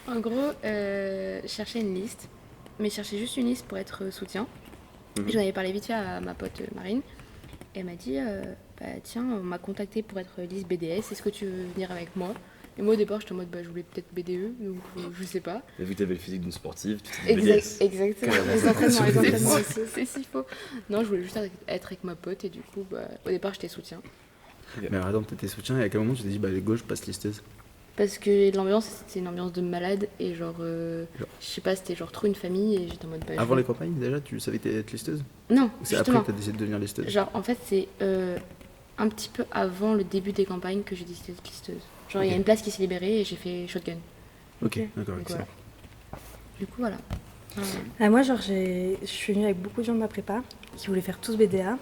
En gros, je cherchais une liste, mais je cherchais juste une liste pour être soutien. J'en avais parlé vite fait à ma pote Marine, et elle m'a dit bah tiens, on m'a contacté pour être liste BDS, est-ce que tu veux venir avec moi? Et moi au départ, j'étais en mode bah je voulais peut-être BDE, donc je sais pas. Et vu que t'avais le physique d'une sportive, tu t'es dit BDS. Exactement, les entraînements aussi, c'est si faux. Non, je voulais juste être avec ma pote, et du coup, bah, au départ, j'étais soutien. Ok. Mais alors, attends, t'étais soutien et à quel moment tu t'es dit, bah, les gauche, passe listeuse? Parce que l'ambiance, c'était une ambiance de malade, et genre, Genre. je sais pas, c'était genre trop une famille, et j'étais en mode bah. Avant les campagnes, déjà, tu savais que t'allais être listeuse? Non, Ou c'est justement. après que t'as décidé de devenir listeuse? Genre, en fait, c'est un petit peu avant le début des campagnes que j'ai décidé d'être listeuse. Genre, il y a Ok. une place qui s'est libérée et j'ai fait shotgun. Ok, d'accord, Donc, excellent. voilà. Du coup, voilà. Moi, genre, je suis venue avec beaucoup de gens de ma prépa qui voulaient faire tous BDA.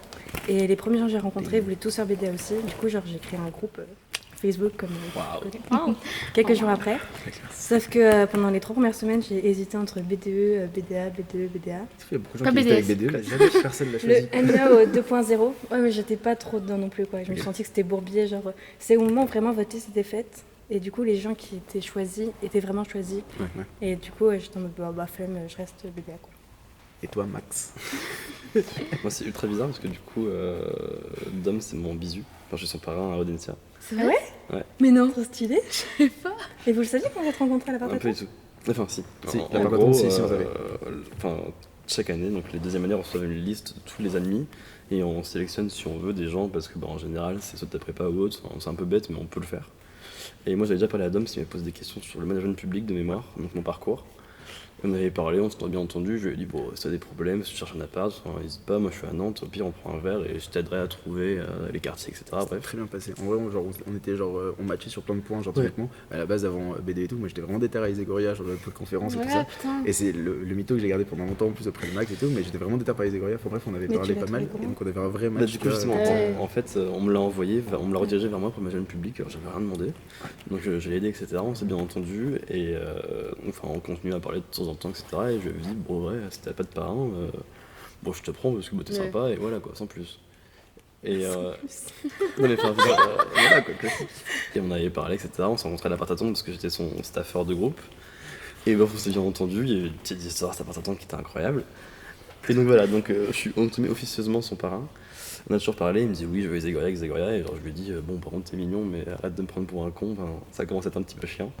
Et les premiers gens que j'ai rencontrés voulaient tous faire BDA aussi. Du coup, genre, j'ai créé un groupe Facebook comme quelques jours après. Sauf que pendant les 3 premières semaines, j'ai hésité entre BDE, BDA, BDE, BDA. Il y a beaucoup de gens Pas qui étaient avec BDS. BDE, là, jamais personne l'a choisi. Le NEO 2.0, ouais, mais j'étais pas trop dedans non plus, quoi. Je me Ok. sentis que c'était bourbier, genre. C'est au moment où vraiment voter s'était fait. Et du coup, les gens qui étaient choisis étaient vraiment choisis. Ouais, ouais. Et du coup, j'étais en mode, bah flemme, je reste BDA, quoi. Et toi, Max? Moi, c'est ultra bizarre parce que du coup, Dom, c'est mon bisu. Enfin, je suis son parrain à Audencia. C'est Ah vrai? Ouais. Mais non. Trop stylé. Je sais pas. Et vous le saviez quand vous êtes rencontrés à la Un peu partie? du tout. Enfin, si. Si, En la gros, Parcoton, si, on savait. enfin, chaque année, donc les deuxièmes années, on reçoit une liste de tous les admis et on sélectionne si on veut des gens parce que, bah, en général, c'est soit ta prépa ou autre. Enfin, c'est un peu bête, mais on peut le faire. Et moi, j'avais déjà parlé à Dom, il m'a posé des questions sur le management public de mémoire, donc mon parcours. On avait parlé, on s'était bien entendu, je lui ai dit bon, si t'as des problèmes, si tu cherches un appart, enfin, n'hésite pas, moi je suis à Nantes, au pire on prend un verre et je t'aiderai à trouver les quartiers, etc. Bref. Très bien passé. En vrai, on était genre, on matchait sur plein de points, genre Ouais. typiquement. À la base, avant BD et tout, moi j'étais vraiment déter à Iségoria, genre le conférence et tout ça. Ouais, putain. Et c'est le mytho que j'ai gardé pendant longtemps, en plus auprès de Max et tout, mais j'étais vraiment déter par Iségoria. Enfin bref, on avait Mais parlé tu l'as pas mal, trouvé et donc on avait un vrai Bah, match. du coup, tu vois. justement, Ouais. en fait, on me l'a envoyé, on me l'a redirigé vers moi pour le management public, alors j'avais rien demandé. Donc je l'ai aidé, etc. On s'est bien entendu, et enfin, on continue à parler de temps en temps, etc. Et je lui ai dit, bon, ouais, si t'as pas de parrain, bon, je te prends parce que bah, t'es Ouais. sympa, et voilà quoi, sans plus. Et non, mais enfin, je veux dire, voilà quoi, classique. Et on avait parlé, etc. On s'est rencontrés à l'appart-à-tombe parce que j'étais son staffeur de groupe. Et bref, on s'est bien entendu, il y avait une petite histoire à cet appart-à-tombe qui était incroyable. Et donc voilà, donc je suis entre guillemets, officieusement son parrain. On a toujours parlé, il me dit oui, je veux les Egoria, et genre je lui ai dit bon, par contre t'es mignon, mais arrête de me prendre pour un con, enfin, ça commence à être un petit peu chiant.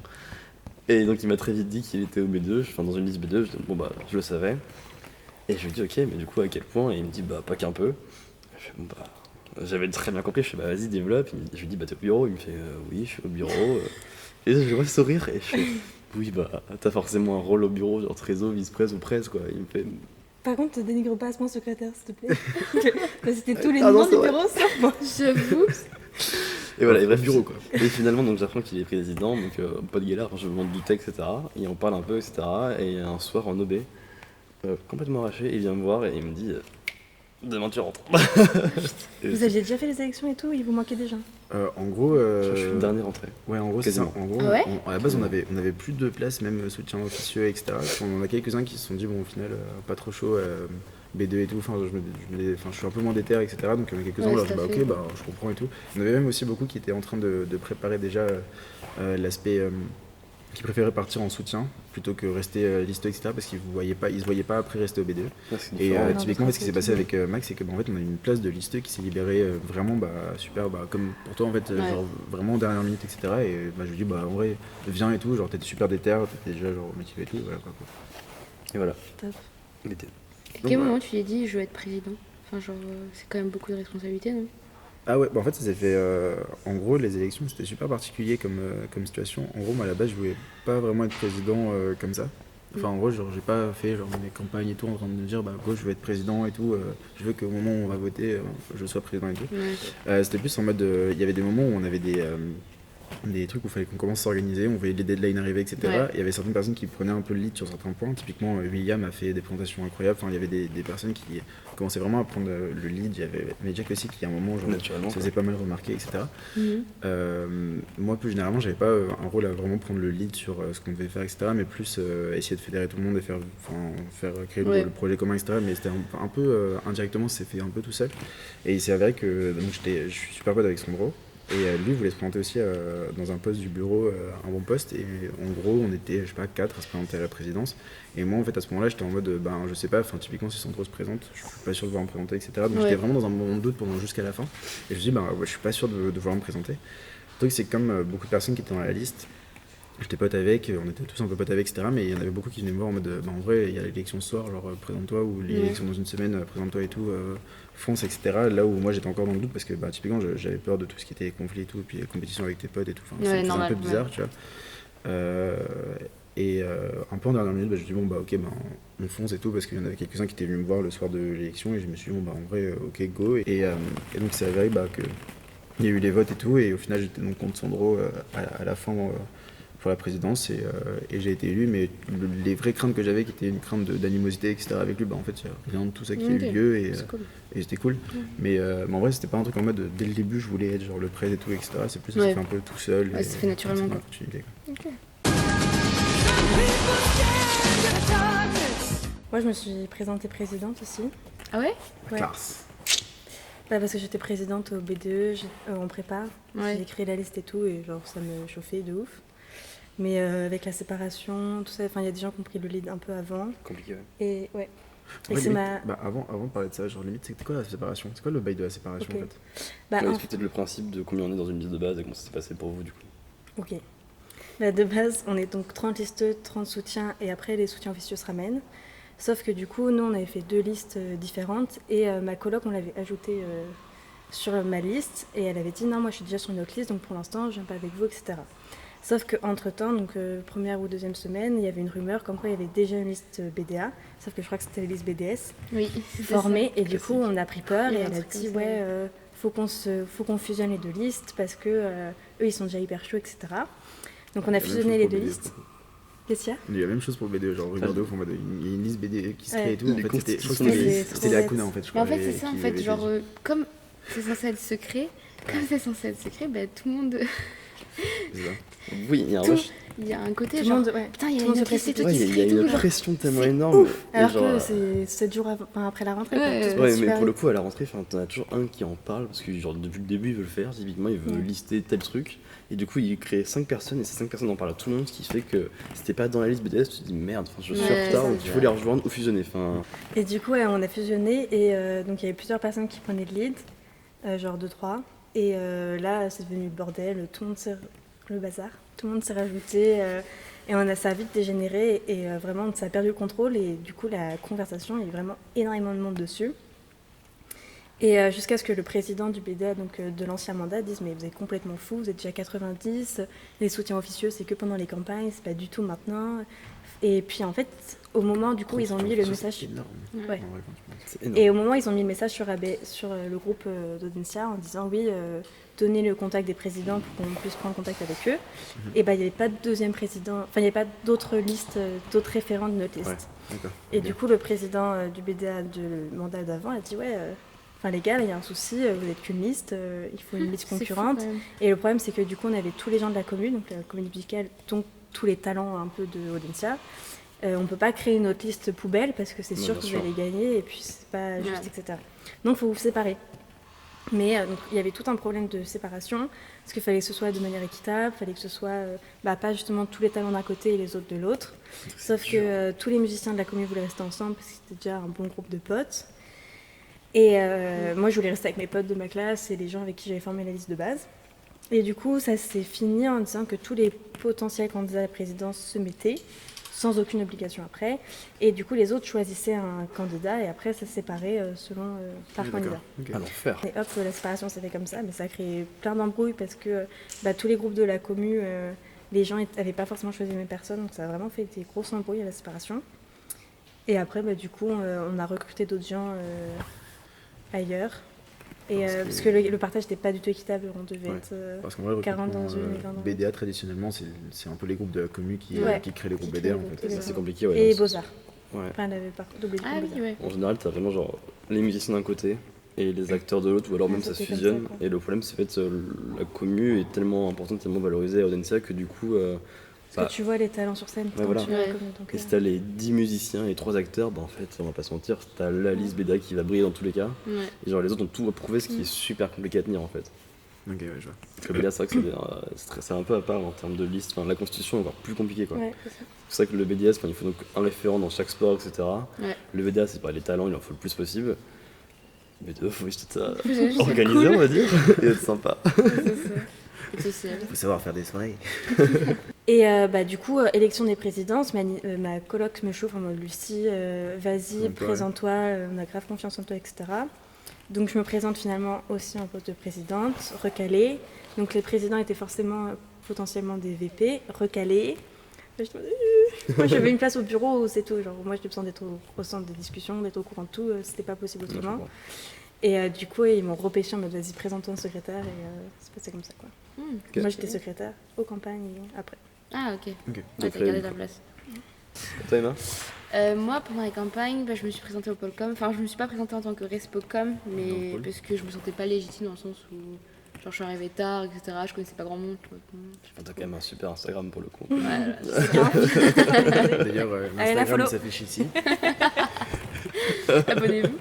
Et donc il m'a très vite dit qu'il était au B2, enfin dans une liste B2, je dis, bon bah je le savais. Et je lui ai dit ok, mais du coup à quel point? Et il me dit bah pas qu'un peu. Je fais, bon, bah, j'avais très bien compris, je fais bah vas-y développe. Je lui dis bah t'es au bureau, il me fait oui je suis au bureau. Et je le vois sourire et je fais oui bah t'as forcément un rôle au bureau, genre trésor, vice-presse ou presse quoi. Il me fait Par contre, ne dénigre pas à ce mon secrétaire, s'il te plaît. C'était tous les Ah non, noms c'est du vrai. bureau, sauf moi. J'avoue. Et voilà, et Au bref, bureau, quoi. Et finalement, donc j'apprends qu'il est président, donc pas de galère, enfin, je m'en doutais, etc. Et on parle un peu, etc. Et un soir en OB, complètement arraché, il vient me voir et il me dit demain tu rentres. Et Vous aviez déjà fait les élections et tout, il vous manquait des gens. En gros, je suis le dernier rentré. ouais, en gros, c'est ça. Quasiment. En gros, Ah ouais à la base, on avait plus de place, même soutien officieux, etc. Puis on en a quelques-uns qui se sont dit, bon, au final, pas trop chaud, B2 et tout. Enfin, je suis un peu moins déter, etc. Donc, il y en a quelques-uns, Ouais, là, tout à bah, fait. ok, bah, je comprends et tout. Il y en avait même aussi beaucoup qui étaient en train de préparer déjà l'aspect. Qui préféraient partir en soutien plutôt que rester listeux, etc. Parce qu'ils se voyaient pas après rester au B2. Ouais, c'est Et différent. non, typiquement, parce ce qui que s'est passé tout- avec Max, c'est que en fait, on a eu une place de listeux qui s'est libérée vraiment super, comme pour toi en fait, Ouais. genre vraiment en dernière minute, etc. Et je lui dis bah en vrai, viens et tout, genre t'étais super déter, t'étais déjà genre motivé et tout, voilà quoi. Et voilà. Top. Il était- À Donc, quel voilà. moment tu lui as dit je veux être président? Enfin, genre, c'est quand même beaucoup de responsabilités, non? Ah ouais, bah en fait ça s'est fait, en gros les élections c'était super particulier comme situation. En gros moi à la base je voulais pas vraiment être président comme ça. Enfin en gros genre j'ai pas fait genre mes campagnes et tout en train de me dire bah go je veux être président et tout, je veux qu'au moment où on va voter je sois président et tout. Ouais. C'était plus en mode, il y avait des moments où on avait des trucs où il fallait qu'on commence à s'organiser, on voyait les deadlines arriver, etc. Ouais. Et il y avait certaines personnes qui prenaient un peu le lead sur certains points. Typiquement, William a fait des présentations incroyables. Enfin, il y avait des personnes qui commençaient vraiment à prendre le lead. Il y avait Jack aussi qui, à un moment, genre, Naturellement. se faisait pas mal remarquer, etc. Mhm. Moi, plus généralement, j'avais pas un rôle à vraiment prendre le lead sur ce qu'on devait faire, etc. Mais plus essayer de fédérer tout le monde et faire créer Ouais. le projet commun, etc. Mais c'était un peu indirectement, c'est fait un peu tout seul. Et il s'est avéré que donc, je suis super pote avec Sandro. Et lui voulait se présenter aussi dans un poste du bureau, un bon poste. Et en gros, on était, je sais pas, 4 à se présenter à la présidence. Et moi, en fait, à ce moment-là, j'étais en mode, je sais pas, typiquement, si Sandro se présente, je suis pas sûr de vouloir me présenter, etc. Donc j'étais vraiment dans un moment de doute jusqu'à la fin. Et je me suis dit, je suis pas sûr de vouloir me présenter. Le truc, c'est que comme beaucoup de personnes qui étaient dans la liste, j'étais pote avec, on était tous un peu potes avec, etc. Mais il y en avait beaucoup qui venaient me voir en mode, en vrai, il y a l'élection ce soir, genre présente-toi, ou l'élection dans une semaine, présente-toi et tout, fonce, etc. Là où moi j'étais encore dans le doute parce que typiquement j'avais peur de tout ce qui était conflit et tout, et puis compétition avec tes potes et tout. C'est un peu bizarre, tu vois. Et un peu en dernière minute, je me suis dit, ok, on fonce et tout, parce qu'il y en avait quelques-uns qui étaient venus me voir le soir de l'élection, et je me suis dit, en vrai, ok, go. Et donc c'est avéré que il y a eu les votes et tout, et au final j'étais donc contre Sandro à la fin pour la présidence, et j'ai été élu, mais les vraies craintes que j'avais, qui étaient une crainte d'animosité, etc. avec lui, en fait, il n'y a rien de tout ça qui a eu lieu, et c'était cool. Mais en vrai, c'était pas un truc en mode, dès le début, je voulais être genre le prêtre et tout, etc. C'est plus ça s'est fait un peu tout seul. Ouais, ça se fait naturellement, quoi. Moi, je me suis présentée présidente aussi. Ah ouais? Classe. Parce que j'étais présidente au BDE, en prépa. J'ai créé la liste et tout, et genre ça me chauffait de ouf. Mais avec la séparation, tout ça, il y a des gens qui ont pris le lead un peu avant. Compliqué, ouais. Et ouais. Et c'est avant de parler de ça, genre limite, c'était quoi la séparation? C'est quoi le bail de la séparation en fait? Expliquez le principe de combien on est dans une liste de base et comment ça s'est passé pour vous du coup. Ok. De base, on est donc 30 listeux, 30 soutiens, et après les soutiens officieux se ramènent. Sauf que du coup, nous, on avait fait 2 listes différentes, et ma coloc, on l'avait ajoutée sur ma liste, et elle avait dit non, moi je suis déjà sur une autre liste, donc pour l'instant, je viens pas avec vous, etc. Sauf qu'entre-temps, donc première ou deuxième semaine, il y avait une rumeur comme quoi il y avait déjà une liste BDA, sauf que je crois que c'était la liste BDS, formée, et du coup, on a pris peur, et elle a dit faut qu'on fusionne les 2 listes, parce que eux, ils sont déjà hyper chauds, etc. Donc on a fusionné les 2 listes. Qu'est-ce qu'il y a? Il y a la même chose pour le BDE, genre rumeur de ouf, il y a une liste BDE qui se crée et tout. En fait, c'était les Hakuna en fait, je crois. En fait, c'est ça, en fait, genre, comme c'est censé être secret, tout le monde. Oui, il y a il y a un côté genre putain, il y a une pression, il y a une pression tellement énorme. Alors que c'est 7 jours après la rentrée. Mais pour le coup, à la rentrée, t'en as toujours un qui en parle parce que genre depuis le début, il veut le faire. Typiquement, il veut lister tel truc. Et du coup, il crée 5 personnes et ces 5 personnes en parlent à tout le monde, ce qui fait que si t'es pas dans la liste BDS, tu te dis merde, je suis en retard, donc il faut les rejoindre ou fusionner. Et du coup, on a fusionné, et donc il y avait plusieurs personnes qui prenaient le lead, genre 2-3. Et là, c'est devenu le bordel, tout le monde s'est le bazar, tout le monde s'est rajouté, et ça a vite dégénéré, et vraiment ça a perdu le contrôle, et du coup la conversation, il y a vraiment énormément de monde dessus. Et jusqu'à ce que le président du BDA, donc de l'ancien mandat, dise mais vous êtes complètement fou, vous êtes déjà 90, les soutiens officieux c'est que pendant les campagnes, c'est pas du tout maintenant. Et puis en fait, au moment du coup ils ont mis le message. Ouais. Et au moment ils ont mis le message sur le groupe d'Audencia en disant oui, donnez le contact des présidents pour qu'on puisse prendre contact avec eux. Et il n'y avait pas de deuxième président, il n'y avait pas d'autres listes, d'autres référents de notre liste. Et du coup le président du BDA du mandat d'avant a dit les gars, il y a un souci, vous n'êtes qu'une liste, il faut une liste concurrente. Et le problème, c'est que du coup, on avait tous les gens de la commune, donc la commune musicale, donc tous les talents un peu de Audencia. On ne peut pas créer une autre liste poubelle parce que c'est sûr que vous allez gagner et puis c'est pas juste, etc. Donc il faut vous séparer. Mais donc, il y avait tout un problème de séparation parce qu'il fallait que ce soit de manière équitable, il fallait que ce soit pas justement tous les talents d'un côté et les autres de l'autre. Sauf que tous les musiciens de la commune voulaient rester ensemble parce que c'était déjà un bon groupe de potes. Et moi, je voulais rester avec mes potes de ma classe et les gens avec qui j'avais formé la liste de base. Et du coup, ça s'est fini en disant que tous les potentiels candidats à la présidence se mettaient, sans aucune obligation après. Et du coup, les autres choisissaient un candidat et après, ça se séparait par candidat. À l'enfer. Et hop, la séparation s'est fait comme ça, mais ça a créé plein d'embrouilles parce que tous les groupes de la commu, les gens n'avaient pas forcément choisi les mêmes personnes, donc ça a vraiment fait des grosses embrouilles à la séparation. Et après, du coup, on a recruté d'autres gens ailleurs. Et parce que le partage n'était pas du tout équitable, on devait être 40 dans une et 20 dans BDA traditionnellement c'est un peu les groupes de la commu qui créent les groupes BDA en fait. C'est compliqué, et Beaux-Arts. Ouais. Enfin, elle avait pas doublé En général, t'as vraiment genre les musiciens d'un côté et les acteurs de l'autre, ou alors même ça se fusionne. Et le problème, c'est que la commu est tellement importante, tellement valorisée à Audencia que du coup. Parce que tu vois les talents sur scène. Et si t'as les 10 musiciens et 3 acteurs, en fait, on va pas se mentir, t'as la liste BDA qui va briller dans tous les cas. Et genre les autres ont tout à prouver, ce qui est super compliqué à tenir en fait. Ok, ouais, je vois. Parce que le BDA, c'est vrai que c'est un peu à part en termes de liste. Enfin, la constitution est encore plus compliquée, quoi. Ouais, c'est ça. C'est vrai que le BDS, il faut donc un référent dans chaque sport, etc. Ouais. Le BDA, c'est pas les talents, il en faut le plus possible. Mais il faut juste être Juste organisé, cool. on va dire, et être sympa. C'est ça. Et social. Faut savoir faire des soirées. Et du coup, élection des présidences, ma coloc me chauffe en mode Lucie, vas-y, Donc, ouais. présente-toi, on a grave confiance en toi, etc. Donc je me présente finalement aussi en poste de présidente, recalée. Donc les présidents étaient forcément potentiellement des VP, recalés. Moi j'avais une place au bureau, c'est tout. Genre, moi j'ai besoin d'être au centre des discussions, d'être au courant de tout, c'était pas possible autrement. Et du coup, ils m'ont repêché en mode vas-y, présente-toi en secrétaire, et c'est passé comme ça, quoi. Okay. Moi j'étais secrétaire aux campagnes et après. Ah, ok. Ok. Ouais, Donc, t'as gardé ta place. Toi, Emma? Moi, pendant les campagnes, je me suis présentée au Polcom. Enfin, je me suis pas présentée en tant que respocom, mais Pôle. parce que je me sentais pas légitime dans le sens où genre, je suis arrivée tard, etc. Je connaissais pas grand monde. Je sais pas T'as trop. quand même un super Instagram pour le coup. Voilà, D'ailleurs, Allez, la follow. l'Instagram s'affiche ici. abonnez-vous.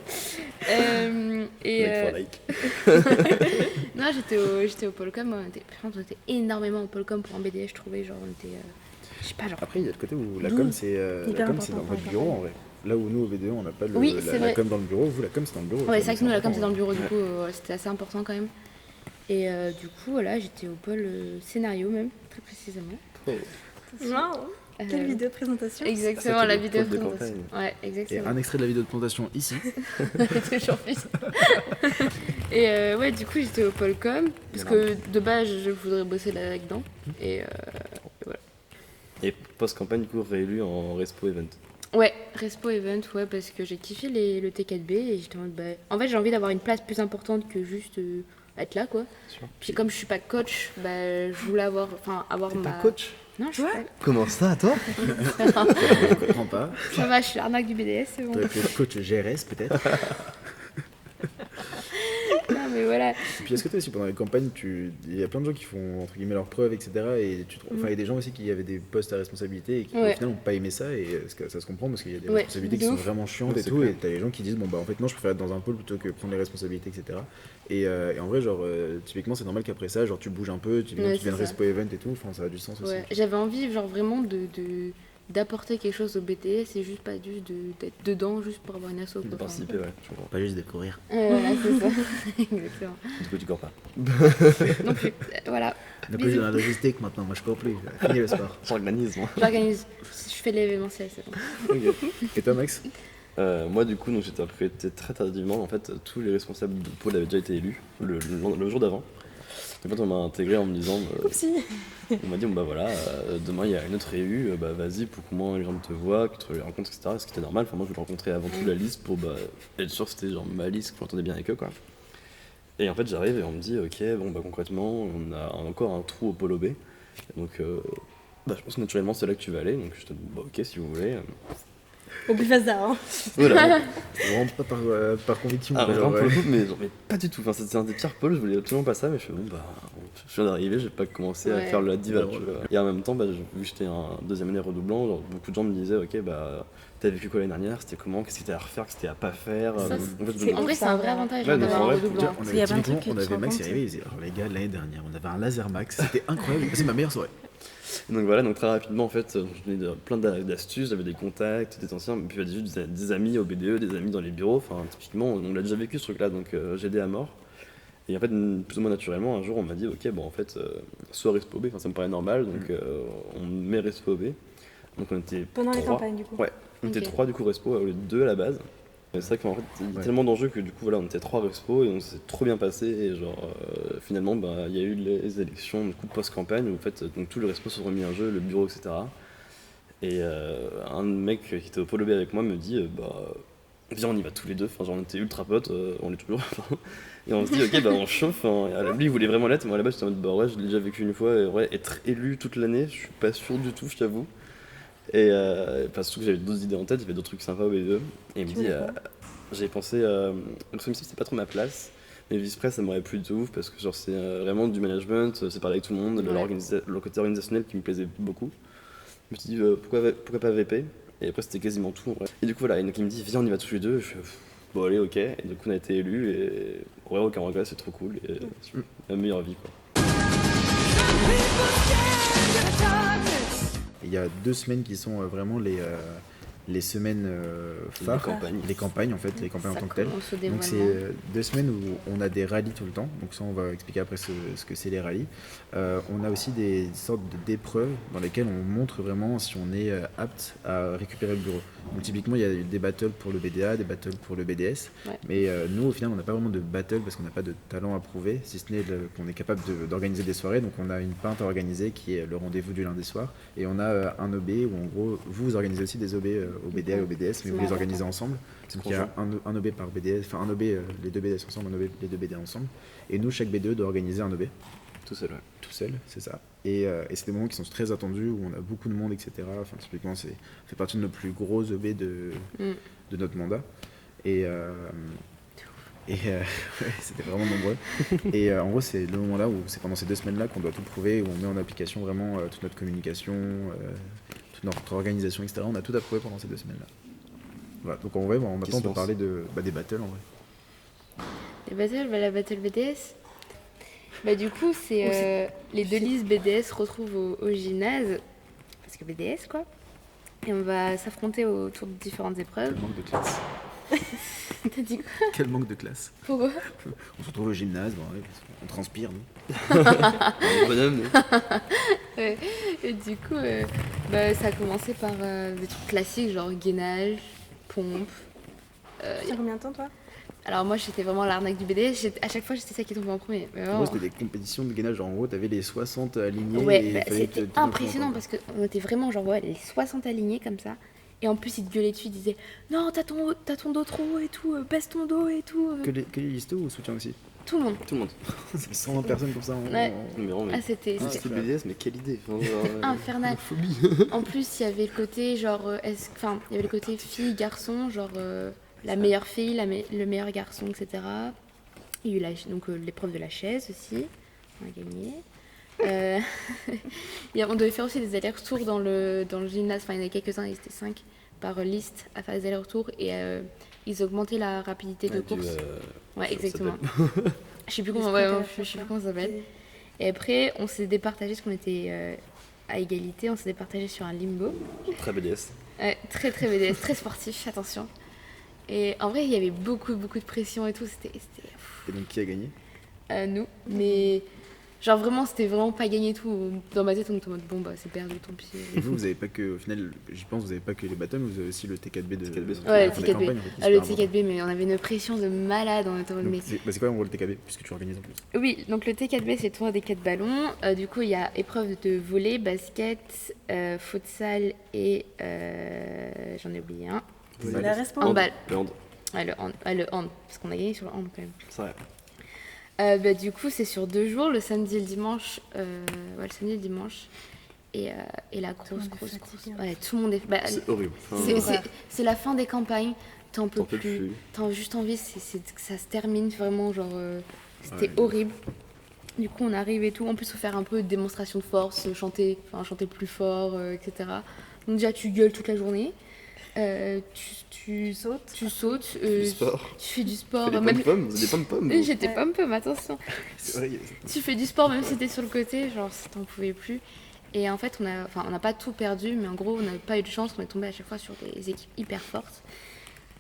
Et Like for like. non, j'étais au Polcom. On était énormément au Polcom pour un BDS, je trouvais. Genre, on était. Je sais pas, genre. Après, il y a le côté où la D'où com, c'est hyper dans important votre pour les bureau en campagnes. vrai. Là où nous, au BDE, on n'a pas Oui, c'est la vrai. com dans le bureau. Vous, la com, c'est dans le bureau. Ouais, c'est vrai que nous, la com, c'est dans le bureau, Ouais. du coup, c'était assez important quand même. Et du coup, voilà, j'étais au pôle scénario même, très précisément. Oh. Wow. Quelle Euh, vidéo de présentation. Exactement, Ça, la c'est le vidéo pôle de présentation. Ouais, Et exactement. un extrait de la vidéo de présentation ici. Toujours plus. Et ouais, du coup, j'étais au Polcom, parce que de base, je voudrais bosser là-dedans. Et voilà. Et post-campagne, du coup, réélu en Respo Event. Ouais, Respo Event, ouais, parce que j'ai kiffé le T4B et j'étais en mode, en fait, j'ai envie d'avoir une place plus importante que juste être là, quoi. Sûr. Puis comme je suis pas coach, je voulais avoir T'es ma... pas coach? Non, je suis pas... Comment ça, toi? Je comprends pas. Ça va, je suis l'arnaque du BDS, c'est bon. T'aurais pu être coach GRS peut-être. Non, mais voilà. Et puis est-ce que toi aussi pendant les campagnes, il y a plein de gens qui font entre guillemets leurs preuves, etc. Et enfin, il y a des gens aussi qui avaient des postes à responsabilité et qui au Ouais. final n'ont pas aimé ça. Et ça se comprend parce qu'il y a des Ouais, responsabilités de qui sont ouf. vraiment chiantes Ouais, et c'est tout. clair. Et t'as les gens qui disent bon bah en fait non, je préfère être dans un pôle plutôt que prendre les responsabilités, etc. Et en vrai, genre typiquement, c'est normal qu'après ça, genre tu bouges un peu, tu Ouais, viennes c'est ça. Respo Event et tout. Enfin, ça a du sens aussi. Ouais, j'avais envie, genre vraiment d'apporter quelque chose au BTS et juste pas juste d'être dedans juste pour avoir une asso. De quoi. participer, ouais, je comprends. Pas juste de courir. Voilà, c'est ça. Exactement. Du coup, tu cours pas. Non plus. Voilà. Ne plus Bisous. dans la logistique maintenant, moi je cours plus. Fini le sport. J'organise, moi. J'organise. Je fais de l'événementiel, c'est bon. Ok. Et toi, Max? Moi, du coup, j'étais recruté très tardivement. En fait, tous les responsables de pôle avaient déjà été élus le jour d'avant. En fait, on m'a intégré en me disant, Oupsie. on m'a dit, bon bah voilà, demain il y a une autre réu, bah vas-y, pour qu'au moins les gens te voient, que tu les rencontres, etc. Ce qui était normal. Enfin, moi, je voulais rencontrer avant tout la liste pour être sûr que c'était genre ma liste, que j'entendais bien avec eux, quoi. Et en fait, j'arrive et on me dit, ok, bon bah concrètement, on a encore un trou au pôle OB. Donc, je pense que naturellement, c'est là que tu vas aller. Donc, je te dis, bah ok, si vous voulez. Au plus hasard, hein. Voilà. Vraiment pas par conviction. Ah, quoi, vraiment genre, pour le ouais. coup, mais pas du tout. Enfin, c'était un des pires pôles, je voulais absolument pas ça, mais je fais bon, bah, je viens d'arriver, j'ai pas commencé à Ouais. faire la diva. Ouais, tu ouais. vois. Et en même temps, vu que j'étais un deuxième année redoublant, genre, beaucoup de gens me disaient, ok, bah, t'as vécu quoi l'année dernière, c'était comment, qu'est-ce que t'était à refaire, qu'est-ce que c'était à pas faire. Ça, en fait, c'est En vrai, c'est un vrai avantage Ouais, hein, mais d'avoir en un vrai, redoublant. Déjà, on Il y avait a plein de typiquement, trucs on que tu avait te Max rends qui compte. arrivait, il disait alors les gars, l'année dernière, on avait un laser max, c'était incroyable, c'est ma meilleure soirée. Donc voilà, donc très rapidement, en fait, je donnais plein d'astuces, j'avais des contacts, des anciens, puis des amis au BDE, des amis dans les bureaux, enfin, typiquement, on l'a déjà vécu ce truc-là, donc j'ai aidé à mort. Et en fait, plus ou moins naturellement, un jour, on m'a dit, ok, bon, en fait, soit Respo B, enfin, ça me paraît normal, donc on met Respo B. Donc on était Pendant les 3. campagnes, du coup. Ouais, on était Ok. 3 du coup Respo au lieu de 2 à la base. Et c'est vrai qu'en fait, il y a Ouais. tellement d'enjeux que du coup, voilà, on était 3 Respo et on s'est trop bien passé. Et genre, finalement, il y a eu les élections du coup post-campagne où en fait, donc, tous les Respo se sont remis en jeu, le bureau, etc. Et un mec qui était au Pôle B avec moi me dit, viens, on y va tous les deux. Enfin, genre, on était ultra potes, on l'est toujours. Et on se dit, ok, on chauffe. Hein. Lui, il voulait vraiment l'être. Moi, là-bas, j'étais en mode, ouais, je l'ai déjà vécu une fois. Et ouais, être élu toute l'année, je suis pas sûr du tout, je t'avoue. Et parce que j'avais d'autres idées en tête, il y avait d'autres trucs sympas au BDE. Et il me Tu dit, voulais quoi j'avais pensé, donc celui-ci c'était pas trop ma place, mais vice-presse ça m'aurait plu de ouf parce que genre c'est vraiment du management, c'est parler avec tout le monde, Ouais. le côté organisationnel qui me plaisait beaucoup. Je me suis dit pourquoi pas VP, et après c'était quasiment tout en vrai. Et du coup voilà, et donc il me dit viens on y va tous les deux, je fais, Bon, allez, ok. Et du coup, on a été élus et ouais, aucun regret, c'est trop cool. Et c'est la meilleure vie, quoi. Il y a 2 semaines qui sont vraiment les semaines phares, les campagnes en fait, les campagnes en tant que telles. Donc c'est 2 semaines où on a des rallyes tout le temps, donc ça on va expliquer après ce que c'est les rallyes. On a aussi des sortes d'épreuves dans lesquelles on montre vraiment si on est apte à récupérer le bureau. Donc typiquement il y a des battles pour le BDA, des battles pour le BDS, mais nous au final on n'a pas vraiment de battle parce qu'on n'a pas de talent à prouver, si ce n'est qu'on est capable d'organiser des soirées. Donc on a une pinte à organiser qui est le rendez-vous du lundi soir, et on a un OB où en gros vous organisez aussi des OB au BDA et au BDS, mais vous les organisez ensemble. Donc il y a un OB par BDS, enfin un OB, les 2 BDS ensemble, un OB, les 2 BDA ensemble. Et nous, chaque BDE doit organiser un OB. Tout seul, ouais. Tout seul, c'est ça. Et c'est des moments qui sont très attendus, où on a beaucoup de monde, etc. Enfin, typiquement, ça fait partie de nos plus gros OB de notre mandat. Et c'était vraiment nombreux. Et en gros, c'est le moment là où c'est pendant ces 2 semaines-là qu'on doit tout prouver, où on met en application vraiment toute notre communication, toute notre organisation, etc. On a tout à prouver pendant ces 2 semaines-là. Voilà, donc en vrai, maintenant on peut parler des battles en vrai. Les battles, la battle BDS. Du coup, c'est les 2 listes BDS se retrouvent au gymnase, parce que BDS quoi. Et on va s'affronter autour de différentes épreuves. Quel manque de classe. T'as dit quoi? Quel manque de classe. Pourquoi? On se retrouve au gymnase, on transpire, nous. Bonhomme, nous. Ouais. Et du coup, ça a commencé par des trucs classiques, genre gainage, pompe. Tu as combien de temps, toi? Alors moi, j'étais vraiment l'arnaque du BDS. À chaque fois, j'étais celle qui tombait en premier. Mais en gros, c'était des compétitions de gainage. En gros, t'avais les 60 alignés. Ouais, c'était impressionnant parce qu'on était vraiment genre les 60 alignés comme ça. Et en plus, ils te gueulaient dessus, ils disaient non, t'as ton dos trop haut et tout, baisse ton dos et tout. Que les listos ou soutien aussi? Tout le monde. Tout le monde. C'est 120 personnes comme ça. Ouais. C'était BDS, mais quelle idée. Infernal. En plus, il y avait le côté genre, il y avait le côté fille, garçon, genre la meilleure fille, le meilleur garçon, etc. Il y a eu donc l'épreuve de la chaise aussi. On a gagné. On devait faire aussi des allers-retours dans le gymnase. Enfin, il y en avait quelques-uns, ils étaient 5 par liste à faire des allers-retours. Et ils augmentaient la rapidité de course. Ouais, exactement. Je sais plus comment ça s'appelle. Et après, on s'est départagé parce qu'on était à égalité. On s'est départagé sur un limbo. Très BDS. Très très BDS, très sportif, attention. Et en vrai, il y avait beaucoup de pression et tout. C'était Et donc, qui a gagné? Nous. Mais genre vraiment, c'était vraiment pas gagné tout. Dans ma tête, on était en mode bon, c'est perdu, tant pis. Et vous avez pas que, au final, j'y pense, vous avez pas que les battles, vous avez aussi le T4B de. Ouais, le T4B. Le T4B, mais on avait une pression de malade. On était en mode, mais c'est quoi en gros le TKB, puisque tu organises en plus? Oui, donc le T4B, c'est le tournoi des 4 ballons. Du coup, il y a épreuve de volley, basket, futsal et j'en ai oublié un. C'est la response. Handball. Le hand. Ouais, le hand, parce qu'on a gagné sur le hand quand même. C'est vrai. Du coup, c'est sur 2 jours, le samedi et le dimanche. Le samedi et le dimanche. Et la grosse. Ouais, tout le monde est. C'est horrible. C'est la fin des campagnes. T'en peux plus. T'as juste envie que ça se termine vraiment. Genre, c'était horrible. Du coup, on arrive et tout. En plus, il faut faire un peu de démonstration de force, chanter plus fort, etc. Donc, déjà, tu gueules toute la journée. Tu sautes. Tu fais du sport. Des pom-pom. J'étais pom-pom, attention. C'est vrai, tu fais du sport même si t'es sur le côté, genre si t'en pouvais plus. Et en fait, on n'a pas tout perdu, mais en gros, on n'a pas eu de chance. On est tombé à chaque fois sur des équipes hyper fortes.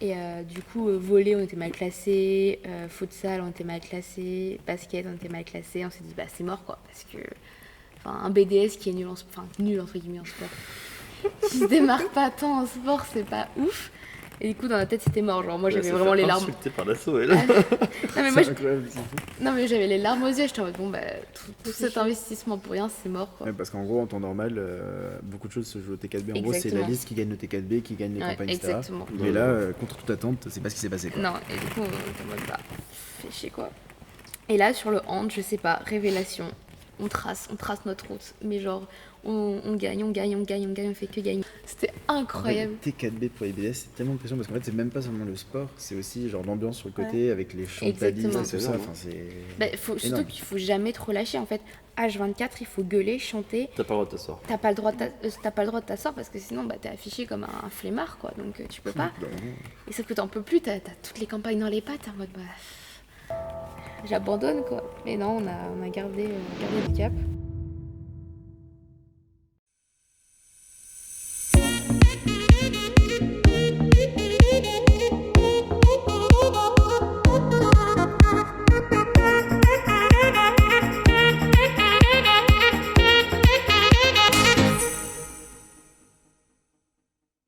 Et du coup, volley, on était mal classés. Futsal, on était mal classés. Basket, on était mal classés. On s'est dit, c'est mort quoi. Parce que un BDS qui est nul entre guillemets en sport. Qui se démarque pas tant en sport, c'est pas ouf. Et du coup, dans la tête, c'était mort. Genre, moi, j'avais vraiment les larmes. Par l'assaut, elle. Non, mais j'avais les larmes aux yeux. J'étais en mode, tout cet investissement pour rien, c'est mort. Quoi. Ouais, parce qu'en gros, en temps normal, beaucoup de choses se jouent au T4B. En gros, c'est la liste qui gagne le T4B, qui gagne les campagnes, etc. Mais là, contre toute attente, c'est pas ce qui s'est passé. Quoi. Non, et du coup, on était en mode, fait chier quoi. Et là, sur le hand, je sais pas, révélation. on trace notre route. Mais genre, on gagne, on fait que gagner. C'était incroyable. En fait, T4B pour les BDS, c'est tellement impressionnant parce qu'en fait, c'est même pas seulement le sport, c'est aussi genre l'ambiance sur le côté avec les chants de la liste Exactement. et tout ça. Enfin, c'est Surtout énorme. qu'il faut jamais trop lâcher. En fait, H24, il faut gueuler, chanter. T'as pas le droit de t'asseoir. T'as pas le droit de t'asseoir parce que sinon t'es affiché comme un flemmard quoi, donc tu peux pas. Et sauf que t'en peux plus, t'as toutes les campagnes dans les pattes en mode j'abandonne quoi. Mais non, on a gardé le cap.